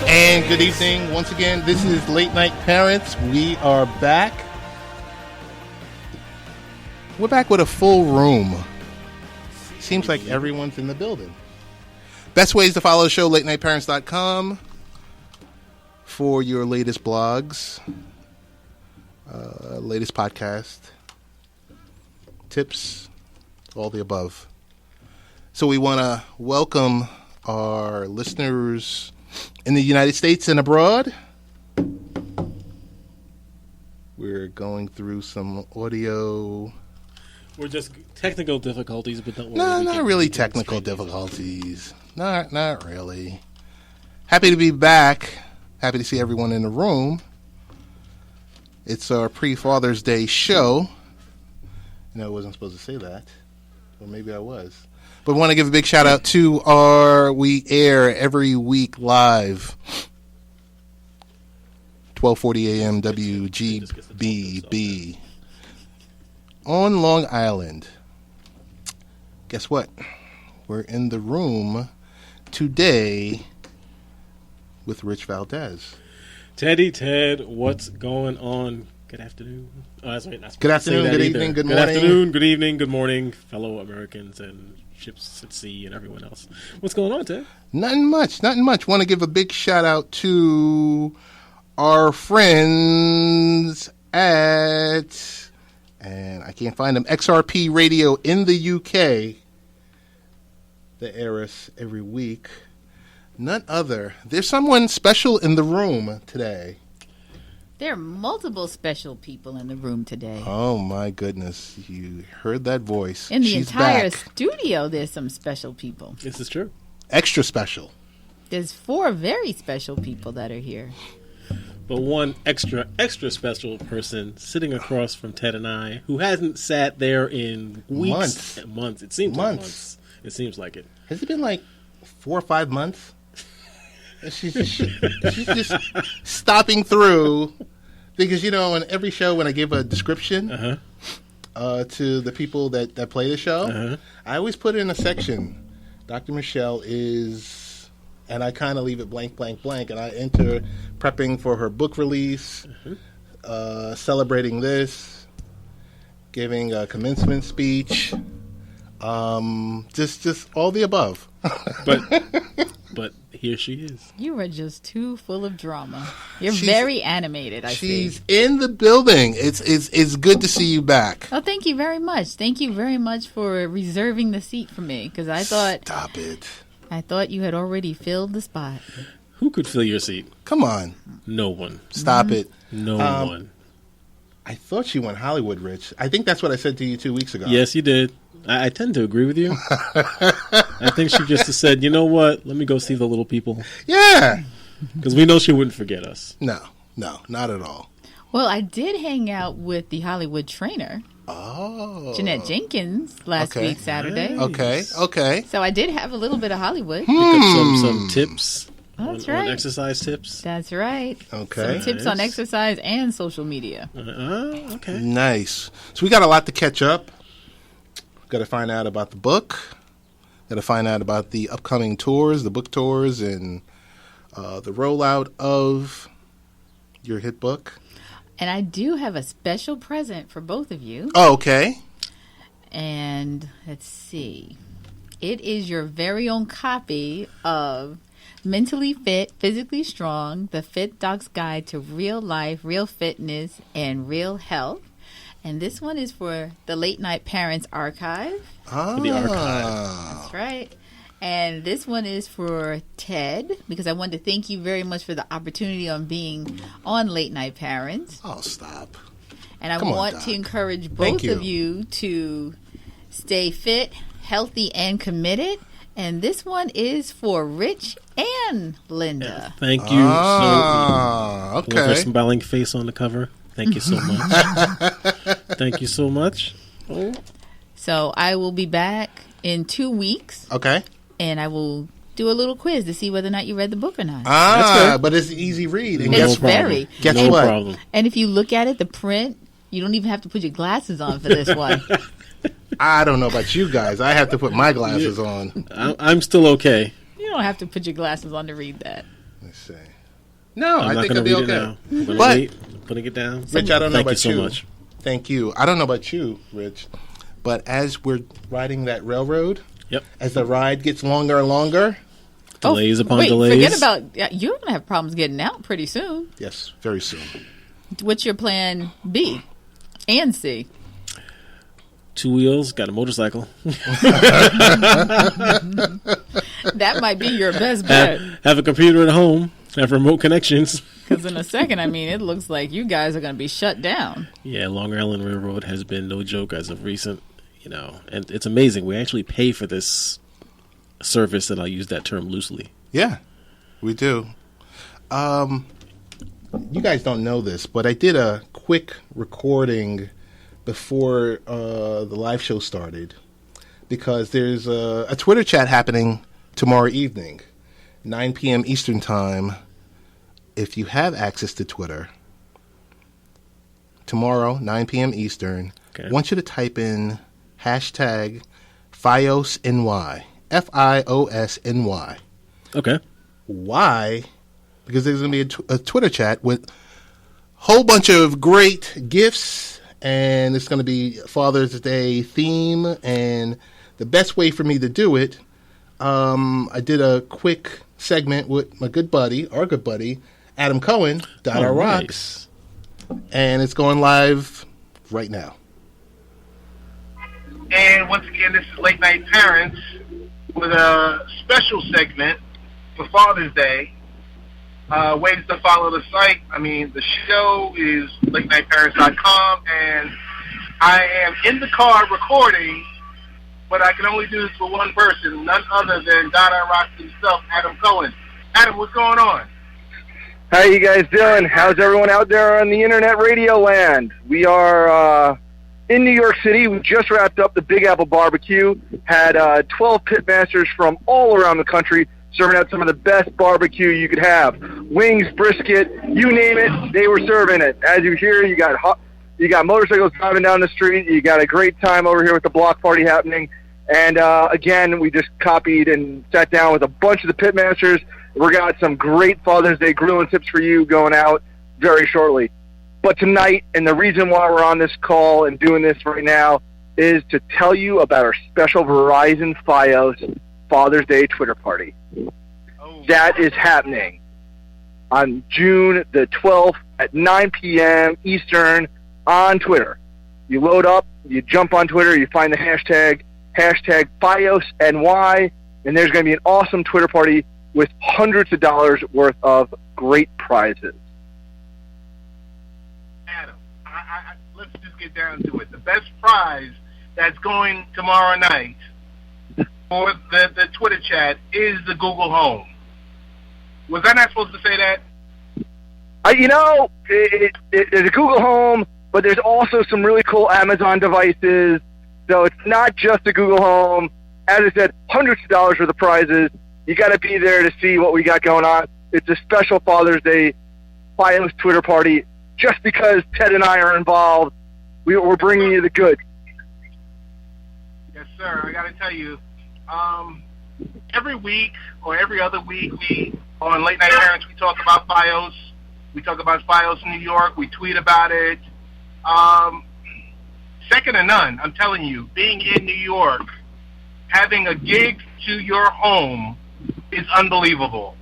And good evening once again. This is Late Night Parents. We are back. We're back with a full room. Seems like everyone's in the building. Best ways to follow the show, latenightparents.com for your latest blogs, latest podcast, tips, all the above. So we want to welcome our listeners in the United States and abroad. We're going through some audio. We're just technical difficulties, but don't worry. No, not really technical difficulties. Not really. Happy to be back. Happy to see everyone in the room. It's our pre-Father's Day show. I wasn't supposed to say that. Or maybe I was. But I want to give a big shout out to we air every week live. 12:40 a.m. WGBB. On Long Island. Guess what? We're in the room today with Rich Valdez. Ted, what's going on? Good afternoon. Oh, that's right. Good afternoon, good evening, good morning. Good afternoon, good evening, good morning, fellow Americans and ships at sea and everyone else. What's going on, Ted? Nothing much. Want to give a big shout out to our friends at... and I can't find them, XRP Radio in the UK. They air us every week. None other. There's someone special in the room today. There are multiple special people in the room today. Oh, my goodness. You heard that voice. In the She's entire back. studio, there's some special people. This is true. Extra special. There's 4 very special people that are here. But one extra special person sitting across from Ted and I, who hasn't sat there in weeks. Months. It seems like months. It seems like it. Has it been like 4 or 5 months? She's just stopping through. Because, on every show when I give a description to the people that play the show, I always put in a section. Dr. Michele is... and I kind of leave it blank, and I enter prepping for her book release, celebrating this, giving a commencement speech, just all the above. But here she is. You are just too full of drama. You're very animated, I see. She's in the building. It's good to see you back. Oh, thank you very much. Thank you very much for reserving the seat for me, because I thought... Stop it. I thought you had already filled the spot. Who could fill your seat? Come on. No one. Stop it. No one. I thought she went Hollywood, Rich. I think that's what I said to you 2 weeks ago. Yes, you did. I tend to agree with you. I think she just said, you know what? Let me go see the little people. Yeah. Because we know she wouldn't forget us. No, not at all. Well, I did hang out with the Hollywood trainer. Oh. Jeanette Jenkins last week, Saturday. Nice. Okay. So I did have a little bit of Hollywood. Pick up some tips. That's on right. exercise tips. That's right. Okay. Some tips on exercise and social media. Okay. Nice. So we got a lot to catch up. Got to find out about the book. Got to find out about the upcoming tours, the book tours, and the rollout of your hit book. And I do have a special present for both of you. Oh, okay. And let's see. It is your very own copy of Mentally Fit, Physically Strong, The Fit Doc's Guide to Real Life, Real Fitness, and Real Health. And this one is for the Late Night Parents Archive. Ah. For the archive. That's right. And this one is for Ted, because I wanted to thank you very much for the opportunity on being on Late Night Parents. Oh, stop. And I Come on, want Doc. to encourage Thank both you. of you to stay fit, healthy, and committed. And this one is for Rich and Linda. Thank you. Okay. With her smiling face on the cover. Thank you so much. Thank you so much. Oh. So I will be back in 2 weeks. Okay. And I will do a little quiz to see whether or not you read the book or not. But it's an easy read. And It's guess very. Guess no what? problem. And if you look at it, the print, you don't even have to put your glasses on for this one. I don't know about you guys. I have to put my glasses on. I'm still okay. You don't have to put your glasses on to read that. Let's see. No, I'm I not think going it'll to be read okay. it now. I'm going to But- wait. Putting it down. Rich, I don't know Thank about you you. so much. Thank you. I don't know about you, Rich, but as we're riding that railroad, Yep. as the ride gets longer and longer, Delays upon wait, delays. Forget about you're going to have problems getting out pretty soon. yes, very soon. What's your plan B and C? 2 wheels, got a motorcycle. That might be your best bet. Have a computer at home. Have remote connections. Because in a second, I mean, it looks like you guys are going to be shut down. Yeah, Long Island Railroad has been no joke as of recent. And it's amazing. We actually pay for this service, and I'll use that term loosely. Yeah, we do. You guys don't know this, but I did a quick recording before the live show started because there's a Twitter chat happening tomorrow evening, 9 p.m. Eastern Time. If you have access to Twitter, tomorrow, 9 p.m. Eastern, Okay. I want you to type in hashtag FiosNY, FIOSNY. Okay. Why? Because there's going to be a Twitter chat with a whole bunch of great gifts, and it's going to be Father's Day theme. And the best way for me to do it, I did a quick segment with my good buddy, our good buddy, Adam Cohen, Oh, Rocks, and it's going live right now. And once again, this is Late Night Parents with a special segment for Father's Day. Ways to follow the site. I mean, the show is latenightparents.com, and I am in the car recording, but I can only do this for one person, none other than Dada Rock himself, Adam Cohen. Adam, what's going on? How you guys doing? How's everyone out there on the internet radio land? We are in New York City. We just wrapped up the Big Apple Barbecue. Had 12 pitmasters from all around the country serving out some of the best barbecue you could have. Wings, brisket, you name it, they were serving it. As you hear, you got motorcycles driving down the street. You got a great time over here with the block party happening. And again, we just copied and sat down with a bunch of the pitmasters. We got some great Father's Day grilling tips for you going out very shortly. But tonight, and the reason why we're on this call and doing this right now, is to tell you about our special Verizon Fios Father's Day Twitter party. Oh. That is happening on June the 12th at 9 p.m. Eastern on Twitter. You load up, you jump on Twitter, you find the hashtag FiosNY, and there's going to be an awesome Twitter party with hundreds of dollars worth of great prizes. Adam, let's just get down to it. The best prize that's going tomorrow night for the Twitter chat is the Google Home. Was I not supposed to say that? There's a Google Home, but there's also some really cool Amazon devices. So it's not just a Google Home. As I said, hundreds of dollars worth of prizes. You got to be there to see what we got going on. It's a special Father's Day Fios Twitter party. Just because Ted and I are involved, we're bringing you the goods. Yes, sir. I got to tell you, every week or every other week, we on Late Night Parents, we talk about Fios. We talk about Fios in New York. We tweet about it. Second to none, I'm telling you, being in New York, having a gig to your home is unbelievable.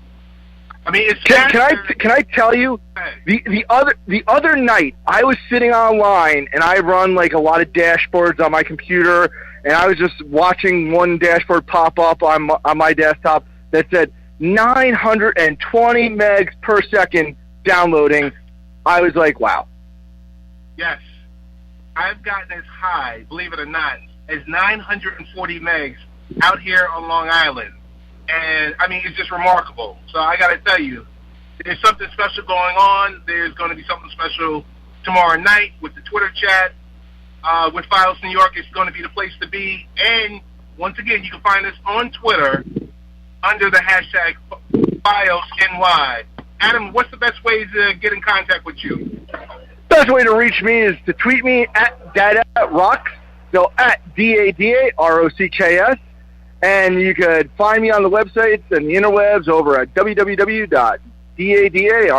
I mean, it's can I tell you the other night I was sitting online and I run like a lot of dashboards on my computer, and I was just watching one dashboard pop up on my desktop that said 920 megs per second downloading. I was like, wow. Yes. I've gotten as high, believe it or not, as 940 megs out here on Long Island. And, I mean, it's just remarkable. So I got to tell you, there's something special going on. There's going to be something special tomorrow night with the Twitter chat. With Fios New York, it's going to be the place to be. And, once again, you can find us on Twitter under the hashtag FiosNY. Adam, what's the best way to get in contact with you? Best way to reach me is to tweet me at DadaRocks, so at DADAROCKS, and you could find me on the websites and the interwebs over at www.dadaRocks.com. DADA,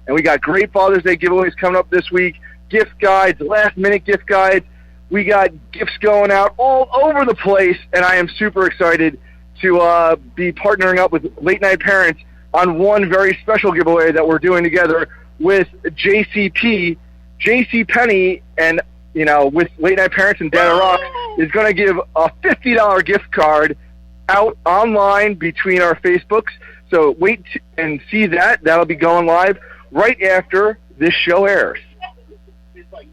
and we got great Father's Day giveaways coming up this week. Gift guides, last-minute gift guides. We got gifts going out all over the place, and I am super excited to be partnering up with Late Night Parents on one very special giveaway that we're doing together with JCP. JC Penney, and with Late Night Parents and Data Rock, is going to give a $50 gift card out online between our Facebooks. So wait and see that. That'll be going live right after this show airs.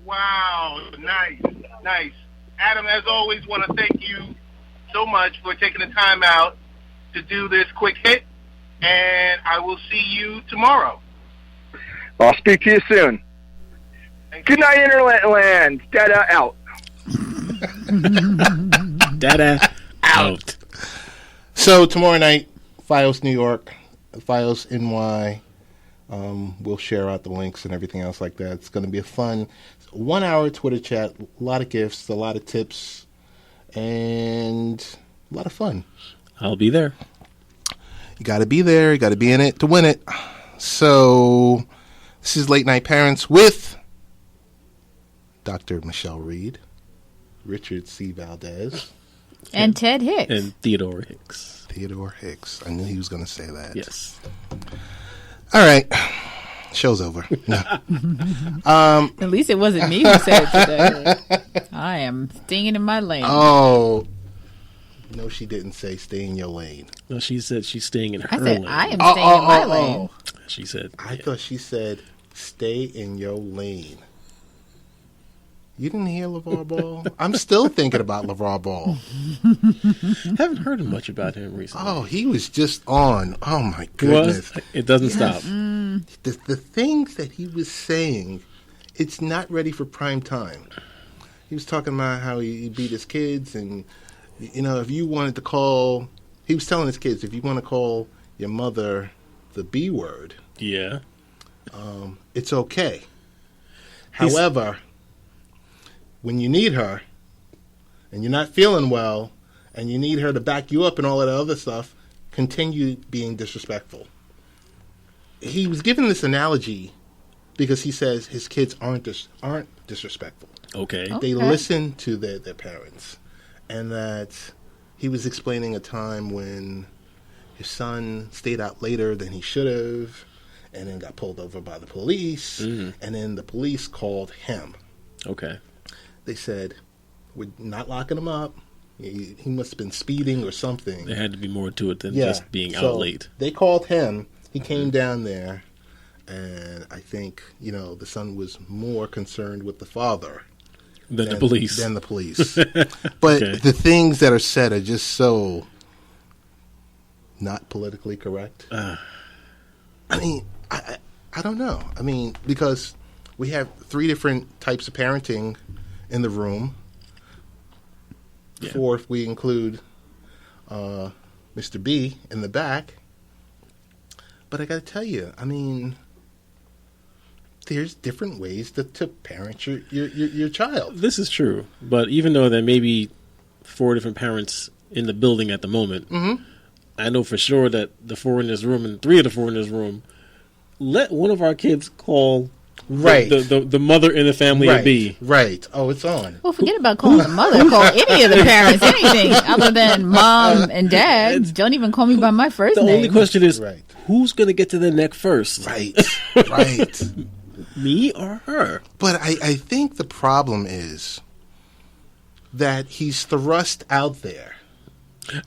Wow, nice. Adam, as always, want to thank you so much for taking the time out to do this quick hit, and I will see you tomorrow. I'll speak to you soon. Good night, Interland. Dada out. Dada out. So tomorrow night, FiOS New York, FiOS NY. We'll share out the links and everything else like that. It's going to be a fun 1 hour Twitter chat, a lot of gifts, a lot of tips, and a lot of fun. I'll be there. You got to be there. You got to be in it to win it. So this is Late Night Parents with Dr. Michele Reed, Richard C. Valdez, and Ted Hicks. And Theodore Hicks. Theodore Hicks. I knew he was going to say that. Yes. All right. Show's over. No. At least it wasn't me who said it today. I am staying in my lane. Oh. No, she didn't say stay in your lane. No, she said she's staying in her I said lane. I am staying in my lane. She said. I thought she said stay in your lane. You didn't hear LeVar Ball? I'm still thinking about LeVar Ball. Haven't heard much about him recently. Oh, he was just on. Oh, my goodness. It doesn't stop. The things that he was saying, it's not ready for prime time. He was talking about how he beat his kids, and, if you wanted to call, he was telling his kids, if you want to call your mother the B word, yeah, it's okay. However, when you need her, and you're not feeling well, and you need her to back you up and all that other stuff, continue being disrespectful. He was given this analogy because he says his kids aren't disrespectful. Okay. They listen to their parents. And that he was explaining a time when his son stayed out later than he should have, and then got pulled over by the police, and then the police called him. Okay. They said, we're not locking him up. He must have been speeding or something. There had to be more to it than just being out late. They called him. He came down there, and I think, the son was more concerned with the father than the police. But the things that are said are just so not politically correct. I mean, I don't know. I mean, because we have 3 different types of parenting in the room. Yeah. 4 if we include Mr. B in the back. But I got to tell you, I mean, there's different ways to parent your child. This is true. But even though there may be 4 different parents in the building at the moment, I know for sure that the 4 in this room and 3 of the 4 in this room, let one of our kids call the mother in the family of B. Right. Oh, it's on. Well, forget about calling the mother. Call any of the parents anything other than mom and dad. Don't even call me by my first name. The only question is, who's going to get to the neck first? Right. Me or her? But I think the problem is that he's thrust out there.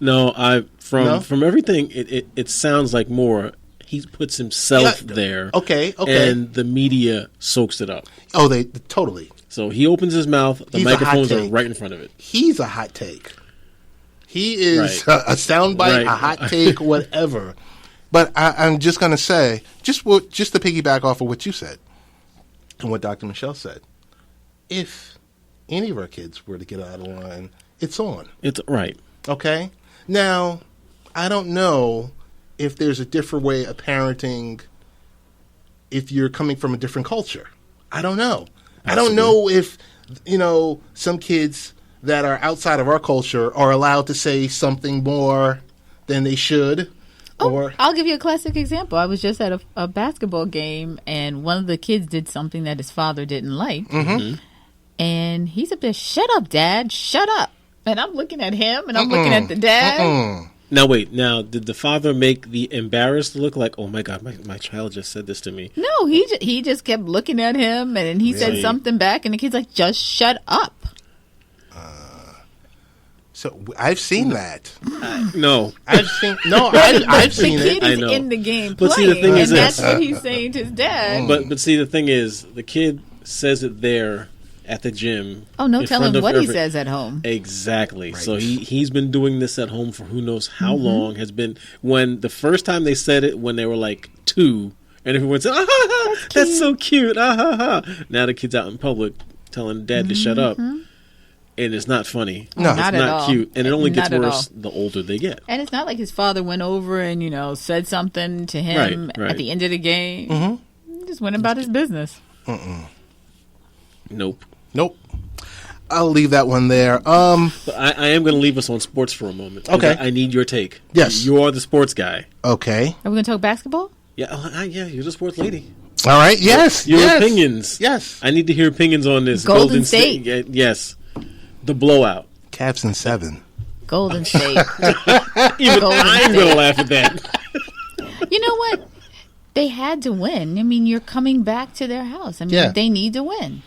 No, from everything, it sounds like more. He puts himself there. Okay. And the media soaks it up. Oh, they totally. So he opens his mouth. The microphones are right in front of it. He's a hot take. He is a soundbite, a hot take, whatever. But I'm just going to say, just to piggyback off of what you said and what Dr. Michele said, if any of our kids were to get out of line, it's on. It's right. Okay? Now, I don't know if there's a different way of parenting if you're coming from a different culture. I don't know. Absolutely. I don't know if, some kids that are outside of our culture are allowed to say something more than they should. Or I'll give you a classic example. I was just at a basketball game, and one of the kids did something that his father didn't like. Mm-hmm. And he's up there, shut up, Dad, shut up. And I'm looking at him, and I'm looking at the dad. Now, wait. Now, did the father make the embarrassed look like, oh, my God, my child just said this to me? No, he just kept looking at him, and he said something back, and the kid's like, just shut up. So I've seen that. No. I've seen The it. kid I is know. in the game But playing, see, the thing is and that's this. what he's saying to his dad. But see, the thing is, the kid says it there at the gym. Oh, no in telling front of what he says at home. Exactly. Right. So he's been doing this at home for who knows how long. Has been when the first time they said it when they were like 2, and everyone said, "Ah, ha, ha, that's so cute." Ah, ha, ha. Now the kid's out in public telling dad to shut up, and it's not funny. No. It's Not at all. cute, and it only gets Not at worse the older they get. And it's not like his father went over and, said something to him Right. at the end of the game. He just went about his business. Nope. Nope. I'll leave that one there. But I am going to leave us on sports for a moment. 'Cause Okay. I need your take. Yes. You are the sports guy. Okay. Are we going to talk basketball? Yeah. Yeah. You're the sports lady. All right. Yes. Your yes. opinions. Yes. I need to hear opinions on this. Golden State. Yes. The blowout. Cavs in 7. Golden State. Even Golden I'm State. going to laugh at that. You know what? They had to win. I mean, you're coming back to their house. I mean, Yeah. they need to win.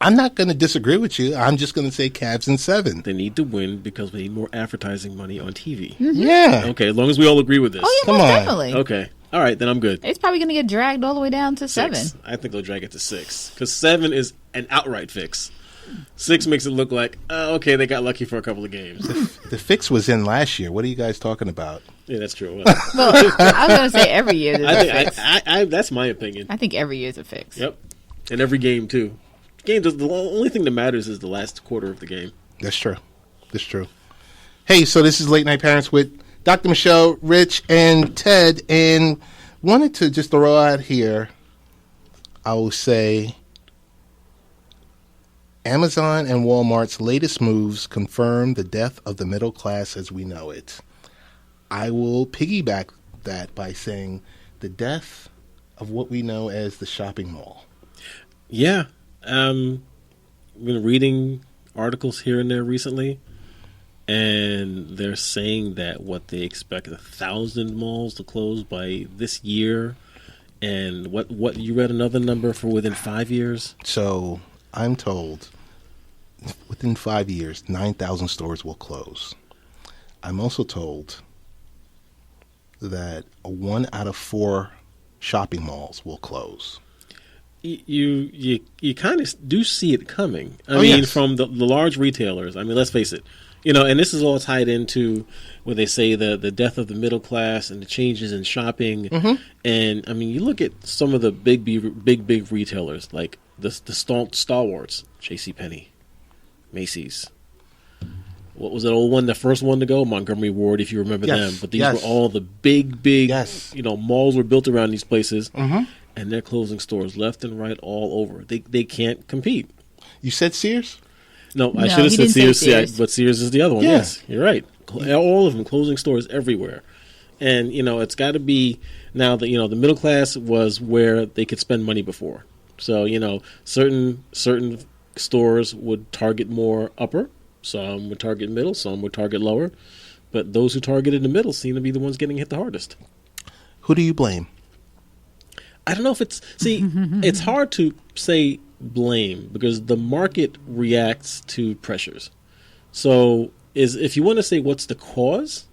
I'm not going to disagree with you. I'm just going to say Cavs in 7. They need to win because we need more advertising money on TV. Yeah. Okay, as long as we all agree with this. Oh, yeah, Come most on. definitely. Okay. All right, then I'm good. It's probably going to get dragged all the way down to 7. 6. I think they'll drag it to 6 because 7 is an outright fix. 6 makes it look like, okay, they got lucky for a couple of games. The fix was in last year. What are you guys talking about? Yeah, that's true. Well, I was going to say every year there's I a think fix. that's my opinion. I think every year is a fix. Yep, and every game too. The only thing that matters is the last quarter of the game. That's true. That's true. Hey, so this is Late Night Parents with Dr. Michele, Rich, and Ted, and wanted to just throw out here, I will say, Amazon and Walmart's latest moves confirm the death of the middle class as we know it. I will piggyback that by saying the death of what we know as the shopping mall. Yeah, I've been reading articles here and there recently, and they're saying that what they expect 1,000 malls to close by this year, and what you read another number for within 5 years. So I'm told within 5 years, 9,000 stores will close. I'm also told that 1 out of 4 shopping malls will close. You kind of do see it coming. I Oh, mean, yes. from the large retailers. I mean, let's face it. And this is all tied into where they say the death of the middle class and the changes in shopping. Mm-hmm. And I mean, you look at some of the big retailers like the stalwarts, JCPenney, Macy's. What was that old one? The first one to go, Montgomery Ward, if you remember Yes, them. But these yes. were all the big, Yes. malls were built around these places, Mm-hmm. and they're closing stores left and right all over. They can't compete. You said Sears? No, I No, should have he said didn't say Sears, Sears. but Sears is the other one. Yeah. Yes, you're right. All of them closing stores everywhere, and it's got to be now that the middle class was where they could spend money before. So certain stores would target more upper, some would target middle, some would target lower, but those who targeted the middle seem to be the ones getting hit the hardest. Who do you blame? I don't know if it's hard to say blame because the market reacts to pressures. So if you want to say what's the cause,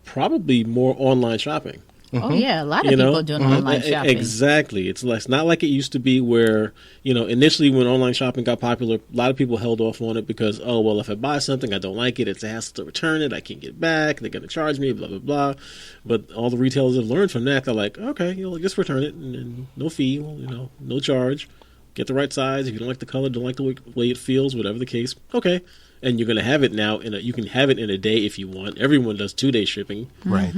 probably more online shopping. Oh, yeah. A lot of people are doing online shopping. Exactly. It's not like it used to be where, initially when online shopping got popular, a lot of people held off on it because, oh, well, if I buy something, I don't like it, it's a hassle to return it, I can't get it back, they're going to charge me, blah, blah, blah. But all the retailers have learned from that. They're like, okay, just return it, and no fee, no charge. Get the right size. If you don't like the color, don't like the way it feels, whatever the case, okay. And you're going to have it now, you can have it in a day if you want. Everyone does 2-day shipping. Right.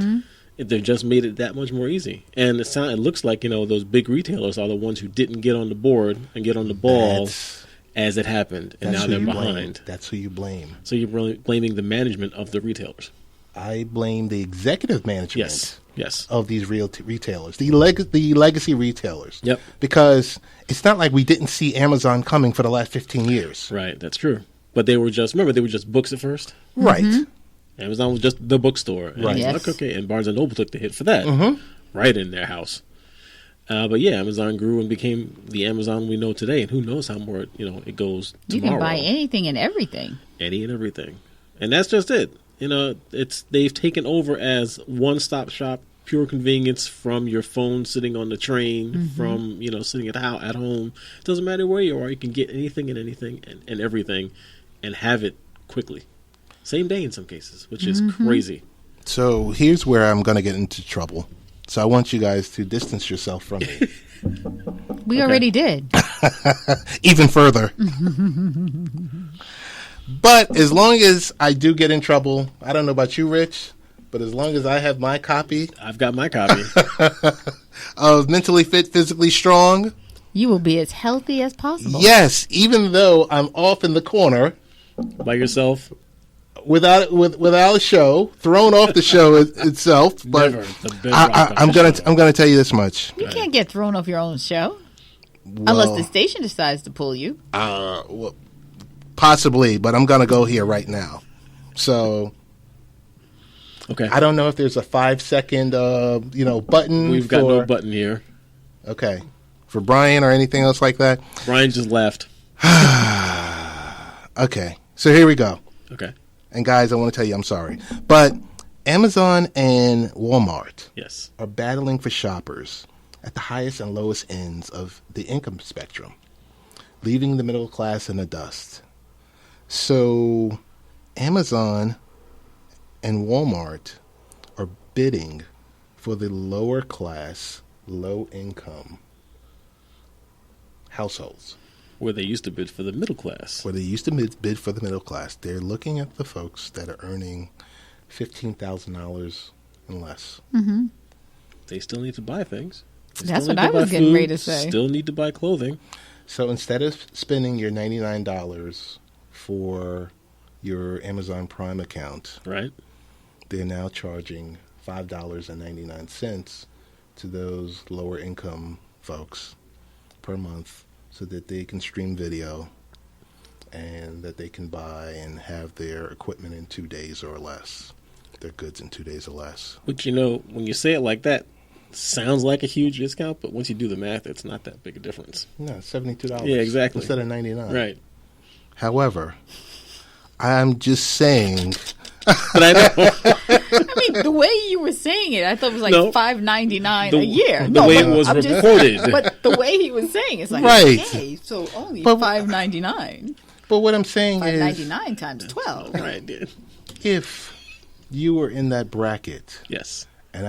They've just made it that much more easy. And it looks like, those big retailers are the ones who didn't get on the board and get on the ball as it happened. And That's now who they're you behind. blame. That's who you blame. So you're blaming the management of the retailers. I blame the executive management Yes. of these retailers, the legacy retailers. Yep. Because it's not like we didn't see Amazon coming for the last 15 years. Right, that's true. But they were just books at first. Right. Amazon was just the bookstore. And Right. it was like, okay, and Barnes & Noble took the hit for that. Right in their house. But yeah, Amazon grew and became the Amazon we know today. And who knows how more, it goes You tomorrow. can buy anything and everything. Any and everything. And that's just it. They've taken over as one-stop shop, pure convenience from your phone sitting on the train, from, sitting at home. It doesn't matter where you are. You can get anything and anything and everything and have it quickly. Same day in some cases, which is crazy. So here's where I'm going to get into trouble. So I want you guys to distance yourself from me. We already did. Even further. But as long as I do get in trouble, I don't know about you, Rich, but as long as I have my copy I've got my copy. of Mentally Fit, Physically Strong, You will be as healthy as possible. yes, even though I'm off in the corner By yourself. without a show, thrown off the show itself, but Never. The bedrock of I'm the gonna show. tell you this much. You can't get thrown off your own show. Unless the station decides to pull you. Possibly, but I'm gonna go here right now. So Okay. I don't know if there's a 5-second button. We've got no button here. Okay, for Brian or anything else like that. Brian just left. Okay, so here we go. Okay. And guys, I want to tell you, I'm sorry, but Amazon and Walmart Yes. are battling for shoppers at the highest and lowest ends of the income spectrum, leaving the middle class in the dust. So Amazon and Walmart are bidding for the lower class, low income households. Where they used to bid for the middle class. Where they used to bid for the middle class. They're looking at the folks that are earning $15,000 and less. They still need to buy things. They That's still what need I to was buy getting food, ready to say. Still need to buy clothing. So instead of spending your $99 for your Amazon Prime account, Right? they're now charging $5.99 to those lower income folks per month so that they can stream video and that they can buy and have their equipment in 2 days or less, their goods in 2 days or less. Which, when you say it like that, sounds like a huge discount, but once you do the math, it's not that big a difference. No, $72. Yeah, exactly. Instead of $99. Right. However, I'm just saying... But I know. I mean, the way you were saying it, I thought it was like No. $5.99 a year. The way it was I'm reported. But the way he was saying it's like, Right. okay, so only But- $5.99. But what I'm saying is... $5.99 times 12. Right, dude. if you were in that bracket, Yes. and